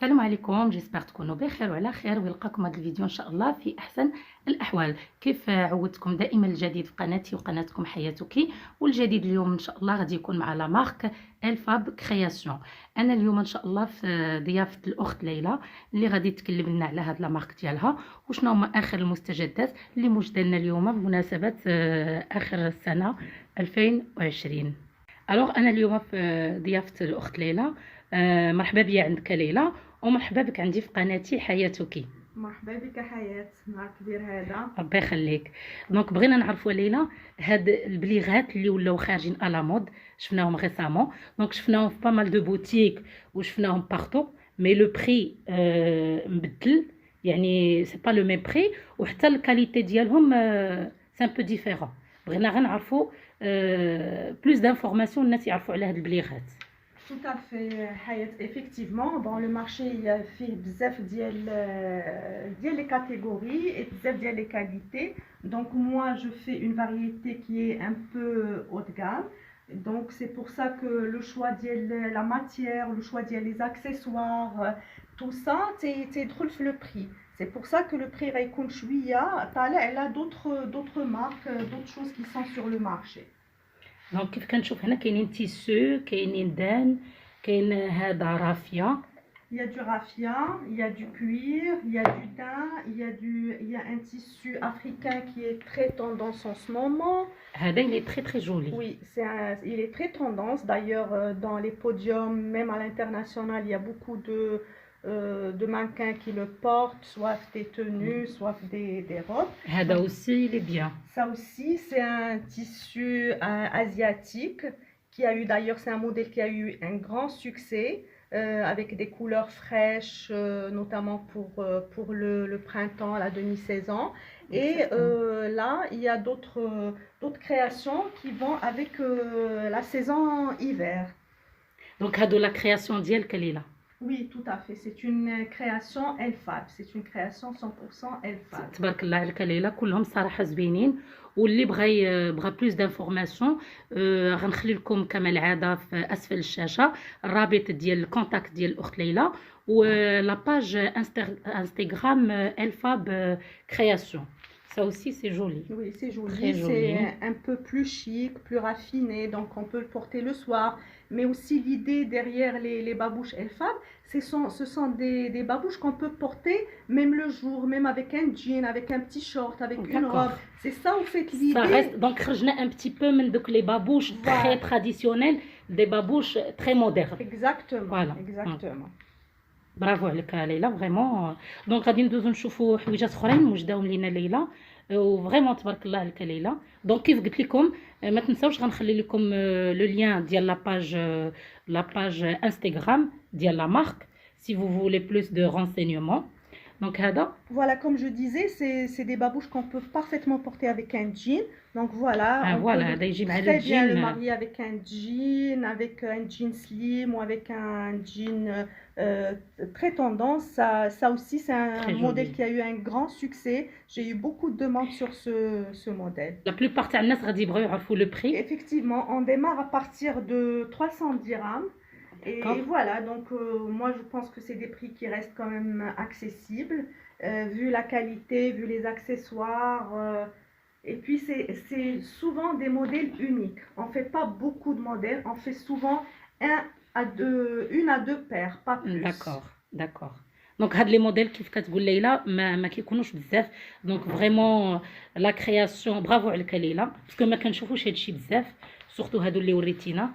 السلام عليكم، جيسبر تكونوا بخير وعلى خير ويلقاكم هذا الفيديو ان شاء الله في احسن الاحوال. كيف عودتكم دائما الجديد في قناتي وقناتكم حياتك، والجديد اليوم ان شاء الله غادي يكون مع لا مارك الفاب كرياسيون. انا اليوم ان شاء الله في ضيافه الاخت ليلى اللي غادي تكلم لنا على هاد لا مارك ديالها وشنو هما اخر المستجدات اللي موجوده لنا اليوم بمناسبه اخر السنه 2020. الوغ انا اليوم في ضيافه الاخت ليلى. مرحبا بيا عندك ليلى، ومرحبا بك عندي في قناتي حياتك. مرحبا بك حياة، نهار كبير هذا. ربي يخليك. دونك بغينا نعرفوا ليلى هاد البليغات اللي ولاو خارجين على مود، شفناهم ريسامون، دونك شفناهم في بامال دو بوتيك وشفناهم بارتو، مي لو بري مبدل، يعني سي با لو ميم بري، وحتى الكاليتي ديالهم سي ان بو ديفيرون. بغينا غير نعرفوا بلوس دانفورماسيون الناس يعرفوا على هاد البليغات. Tout à fait, Hayat. Effectivement, dans le marché, il y a bzaf les catégories et bzaf les qualités. Donc moi, je fais une variété qui est un peu haut de gamme. Donc c'est pour ça que le choix de la matière, le choix des accessoires, tout ça, c'est drôle le prix. C'est pour ça que le prix Raikon Chouïa, elle a d'autres marques, d'autres choses qui sont sur le marché. دونك كيف كنشوف هنا كاينين تيسو، كاينين دان، كاين هذا رافيا. Il y a du raffia, il y a du cuir, il y a du daim, il y a un tissu africain qui est très tendance en ce moment. هذا il est très très joli. Oui, il est très tendance. D'ailleurs, dans les podiums, même à l'international, il y a beaucoup de mannequins qui le portent, soit des tenues, soit des robes. هذا aussi il est bien. Ça aussi, c'est un tissu asiatique qui a eu, d'ailleurs, c'est un modèle qui a eu un grand succès avec des couleurs fraîches, notamment pour le printemps, la demi-saison. Et là, il y a d'autres créations qui vont avec la saison hiver. Donc, هادو la création ديالك ليلى. Oui, tout à fait. C'est une création Elfab. C'est une création 100% Elfab. تبارك الله عليك ليلى، كلهم صراحه زوينين. واللي بغى بلوس دانفورماسيون غنخلي لكم كما العاده في اسفل الشاشه الرابط ديال الكونتاكت ديال الاخت ليلى ولا باج انستغرام الفاب كرياسيون. Ça aussi c'est joli. Oui, c'est joli. C'est un peu plus chic, plus raffiné, donc on peut le porter le soir. Mais aussi l'idée derrière les babouches Elfab, ce sont des babouches qu'on peut porter même le jour, même avec un jean, avec un petit short, avec une robe. C'est ça en fait l'idée. Donc خرجنا un petit peu من دوك les babouches très traditionnelles, des babouches très modernes. Exactement. Voilà. Exactement. برافو عليك ليلى فريمون. دونك غادي ندوزو نشوفوا حويجات اخرين موجداهم لينا ليلى، وفريمون تبارك الله عليك ليلى. دونك كيف قلت لكم ما تنساوش غنخلي لكم لو لين ديال لا باج انستغرام ديال لا مارك si vous voulez plus de renseignements. Donc هذا voilà, comme je disais, c'est des babouches qu'on peut parfaitement porter avec un jean. Donc voilà, on voilà, peut très bien le marier avec un jean slim ou avec un jean très tendance. Ça aussi, c'est un modèle qui a eu un grand succès. J'ai eu beaucoup de demandes sur ce modèle. La plupart تاع الناس غادي يبغيو يعرفوا le prix. Effectivement, on démarre à partir de 300 dirhams. Et voilà, donc moi je pense que c'est des prix qui restent quand même accessibles, vu la qualité, vu les accessoires. Et puis c'est souvent des modèles uniques. On ne fait pas beaucoup de modèles, on fait souvent une à deux paires, pas plus. D'accord. دونك هاد لي موديل كيف كتقول ليلى ما كيكونوش بزاف. دونك فريمون لا كرياسيون برافو عليك ليلى، باسكو ما كنشوفوش هادشي بزاف، سورتو هادو اللي وريتينا.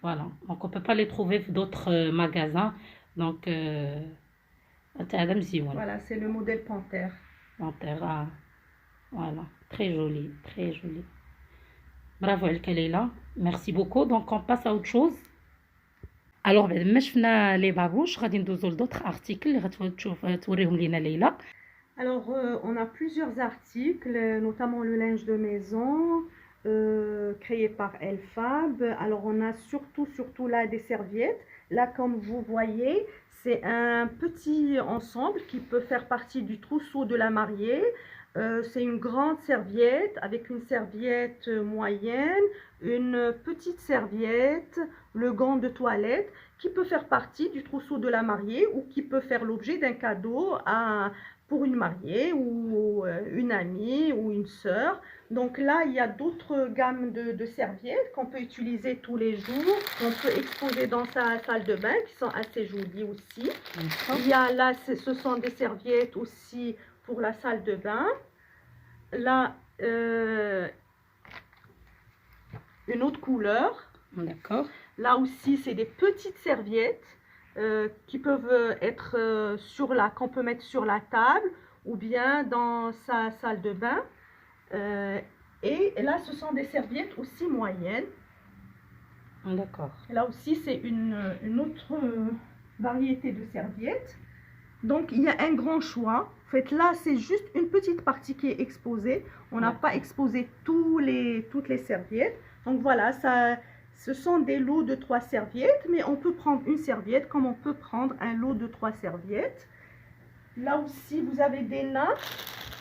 Voilà, donc on peut pas les trouver d'autres magasins. Donc voilà, c'est le modèle Panthère. Panthère, voilà, très joli, très joli. Bravo Leila, merci beaucoup. Donc on passe à autre chose. Alors بعد ما شفنا لي بابوش غادي ندوزو لدوطخ ارتيكل اللي غتشوف توريهم لينا ليلى. Alors on a plusieurs articles, notamment le linge de maison. Créé par Elfab. Alors on a surtout là des serviettes. Là comme vous voyez, c'est un petit ensemble qui peut faire partie du trousseau de la mariée. C'est une grande serviette avec une serviette moyenne, une petite serviette, le gant de toilette qui peut faire partie du trousseau de la mariée ou qui peut faire l'objet d'un cadeau pour une mariée ou une amie ou une sœur. Donc là, il y a d'autres gammes de serviettes qu'on peut utiliser tous les jours, qu'on peut exposer dans sa salle de bain qui sont assez jolies aussi. Il y a là, ce sont des serviettes aussi pour la salle de bain. Là, une autre couleur. D'accord. Là aussi, c'est des petites serviettes qui peuvent être qu'on peut mettre sur la table ou bien dans sa salle de bain. Et là, ce sont des serviettes aussi moyennes. D'accord. Là aussi, c'est une autre variété de serviettes. Donc, il y a un grand choix. En fait, là, c'est juste une petite partie qui est exposée. On n'a pas exposé toutes les serviettes. Donc, voilà, ce sont des lots de 3 serviettes. Mais on peut prendre une serviette comme on peut prendre un lot de 3 serviettes. Là aussi, vous avez des nappes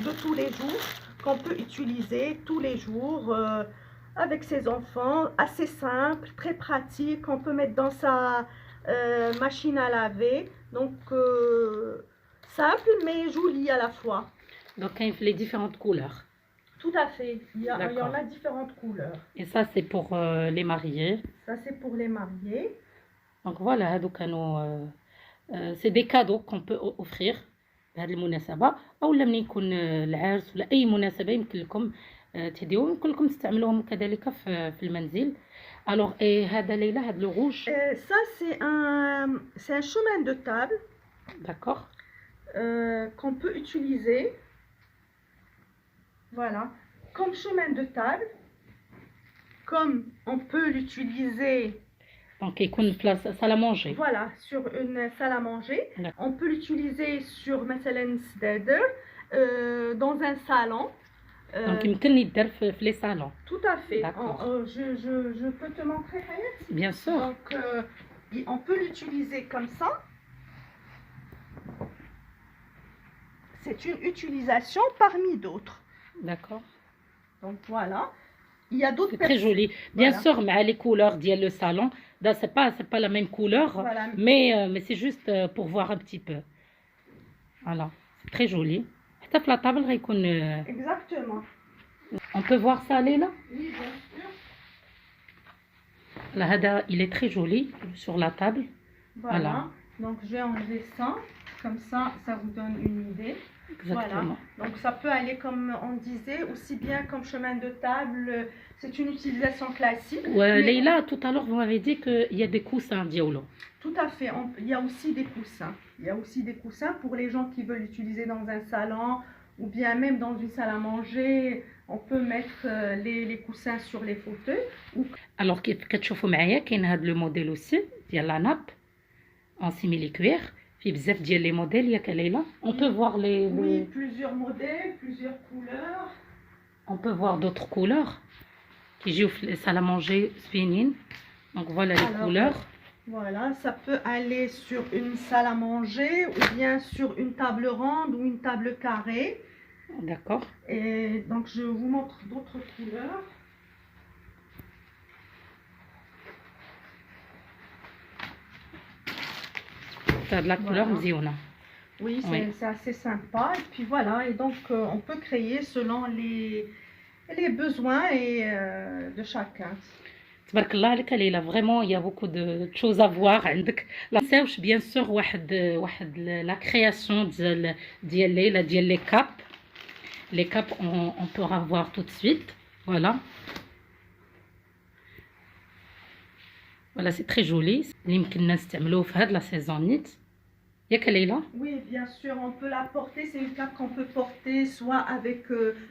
de tous les jours qu'on peut utiliser tous les jours avec ses enfants. Assez simple, très pratique. On peut mettre dans sa machine à laver. Donc, simple mais joli à la fois. Donc, il y a les différentes couleurs. Tout à fait. Il y en a différentes couleurs. Et ça, c'est pour les mariés. Ça, c'est pour les mariés. Donc, voilà, c'est des cadeaux qu'on peut offrir بهذه المناسبة أو لما يكون العرس ولا أي مناسبة يمكن لكم تهديوهم يمكن لكم تستعملوهم كذلك في المنزل. Alors, et هذا ليلى هذا le rouge. Ça, c'est un chemin de table. D'accord. Qu'on peut utiliser. Voilà. Comme chemin de table. Comme on peut l'utiliser. Donc, il y a une place, salle à manger. Voilà, sur une salle à manger. On peut l'utiliser sur dans un salon. Donc, il يمكن في les salons. Tout à fait. Je peux te montrer, Hayat? Bien sûr. Donc, on peut l'utiliser comme ça. C'est une utilisation parmi d'autres. D'accord. Donc, voilà. Il y a d'autres personnes. C'est très joli. Bien sûr, mais les couleurs ديال le salon, c'est pas la même couleur, voilà. mais c'est juste pour voir un petit peu. Voilà, c'est très joli. حتى في la table غيكون. Exactement. On peut voir ça, Léla? Oui, bien sûr. Là, هذا, il est très joli sur la table. Voilà. Donc, je vais enlever ça. Comme ça, ça vous donne une idée. Exactement. Voilà. Donc ça peut aller comme on disait, aussi bien comme chemin de table, c'est une utilisation classique. Ouais, Leïla, tout à l'heure vous m'avez dit qu'il y a des coussins diolo. Tout à fait, il y a aussi des coussins. Il y a aussi des coussins pour les gens qui veulent l'utiliser dans un salon ou bien même dans une salle à manger. On peut mettre les coussins sur les fauteuils. Alors كتشوفوا معايا كاين هذا لو موديل aussi ديال لا ناب en simili cuir. في بزاف ديال لي موديل ياك ليلى. On peut voir les. Oui, plusieurs modèles, plusieurs couleurs. On peut voir d'autres couleurs qui jouent les salles à manger زوينين. Donc voilà les couleurs. Voilà, ça peut aller sur une salle à manger ou bien sur une table ronde ou une table carrée. D'accord. Et donc je vous montre d'autres couleurs. Ça a de la couleur voilà. Oui, c'est assez sympa. Et puis voilà, et donc on peut créer selon les besoins de chacun. تبارك الله عليك ليلى. Vraiment, il y a beaucoup de choses à voir عندك. لا تنساوش bien sûr واحد la création ديال ليلى ديال les capes. Les capes on pourra voir tout de suite. Voilà. Voilà, c'est très joli. اللي يمكن نستعملوه في هاد لا saison نيت. ياك ليلى؟ Oui, bien sûr, on peut la porter. C'est une cape qu'on peut porter soit avec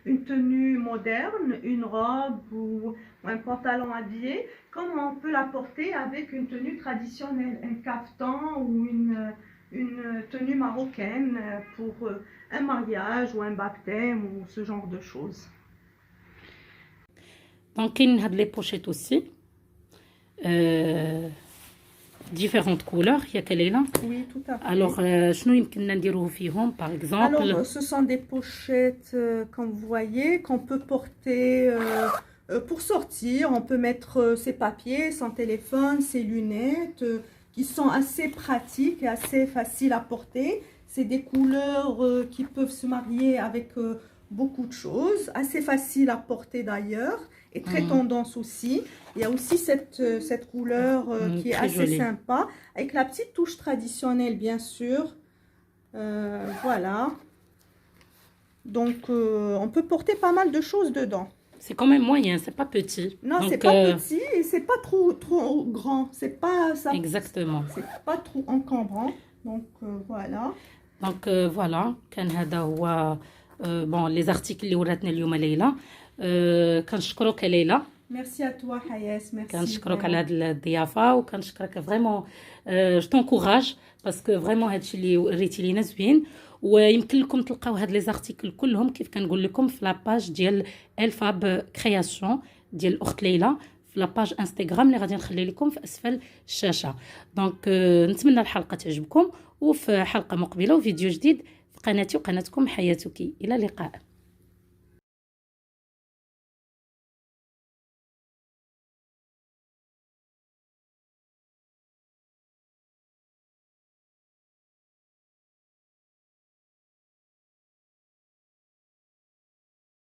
une tenue moderne, une robe ou un pantalon habillé, comme on peut la porter avec une tenue traditionnelle, un caftan ou une tenue marocaine pour un mariage ou un baptême ou ce genre de choses. Donc, il y a les pochettes aussi. ديفيرونت كولور ياك ليلى. Oui, tout à fait. الوغ شنو يمكننا نديروه فيهم باغ اكزومبل؟ Alors, ce sont des pochettes, comme vous voyez, qu'on peut porter pour sortir. On peut mettre ses papiers, son téléphone, ses lunettes, qui sont assez pratiques et assez faciles à porter. C'est des couleurs qui peuvent se marier avec beaucoup de choses, assez faciles à porter d'ailleurs, et très tendance aussi. Il y a aussi cette couleur qui est assez jolie. sympa, avec la petite touche traditionnelle, bien sûr. Voilà. Donc, on peut porter pas mal de choses dedans. C'est quand même moyen, c'est pas petit. Non, c'est pas petit et c'est pas trop grand. C'est pas ça. Exactement. C'est pas trop encombrant. Donc, voilà. Donc voilà كان هذا هو بون لي زارتيكل اللي وراتنا اليوم ليلى. كنشكروك ليلى. Merci à toi, Hayes. Merci. كنشكرك على هذه الضيافه وكنشكرك فريمون جو تونكوراج باسكو فريمون هادشي اللي وريتي لينا زوين. ويمكن لكم تلقاو هاد لي زارتيكل كلهم كيف كنقول لكم في لاباج ديال الفاب كرياسيون ديال الاخت ليلى في لاباج انستغرام اللي غادي نخلي لكم في اسفل الشاشه. دونك نتمنى الحلقه تعجبكم وفي حلقه مقبله وفيديو جديد في قناتي وقناتكم حياتك. الى اللقاء.